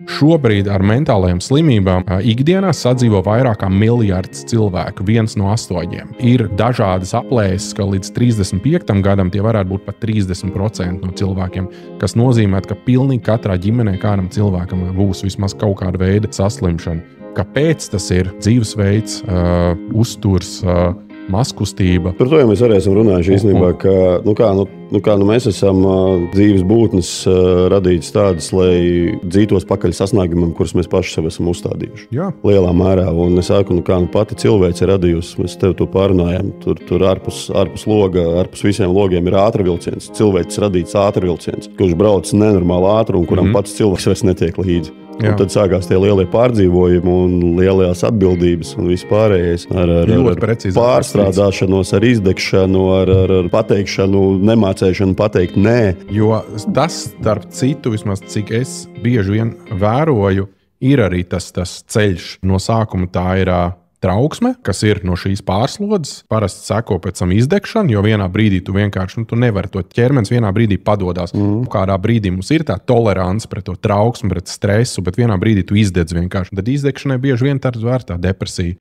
Šobrīd ar mentālajām slimībām ikdienā sadzīvo vairāk kā miljards cilvēku, 1 no 8. Ir dažādas aplēses, ka līdz 35. gadam tie varētu būt pat 30% no cilvēkiem, kas nozīmē, ka pilnīgi katrā ģimenē kādam cilvēkam būs vismaz kaut kāda veida saslimšana. Kāpēc tas ir dzīvesveids, uzturs, mazkustība? Par to jau mēs arī esam runājuši īstenībā, ka mēs esam dzīves būtnes radītas tādas, lai dzītos pakaļ sasniegumiem, kurus mēs paši sev esam uzstādījuši. Jā. Lielā mērā. Un es saku, pati cilvēce ir radījusi, mēs tev to pārunājām, tur ārpus loga, ārpus visiem logiem ir ātrvilciens. Cilvēks radīts ātrvilciens, kurš brauc nenormāli ātri un kuram pats cilvēks vairs netiek līdzi. Un tad sākās tie lielie pārdzīvojumi un lielās atbildības un vispārējais ar pārstrādāšanos, ar izdegšanu, ar pateikšanu, nemācēšanu pateikt nē. Jo tas, starp citu, vismaz cik es bieži vien vēroju, ir arī tas ceļš. No sākuma tā ir trauksme, kas ir no šīs pārslodzes. Parasti seko pēc tam izdegšana, jo vienā brīdī tu vienkārši tu nevari to ķermenis vienā brīdī padodas. Kādā brīdī mums ir tā tolerance pret to trauksmu, pret stresu, bet vienā brīdī tu izdedz vienkārši. Tad izdegšanai bieži vien tā ir vērtā depresija.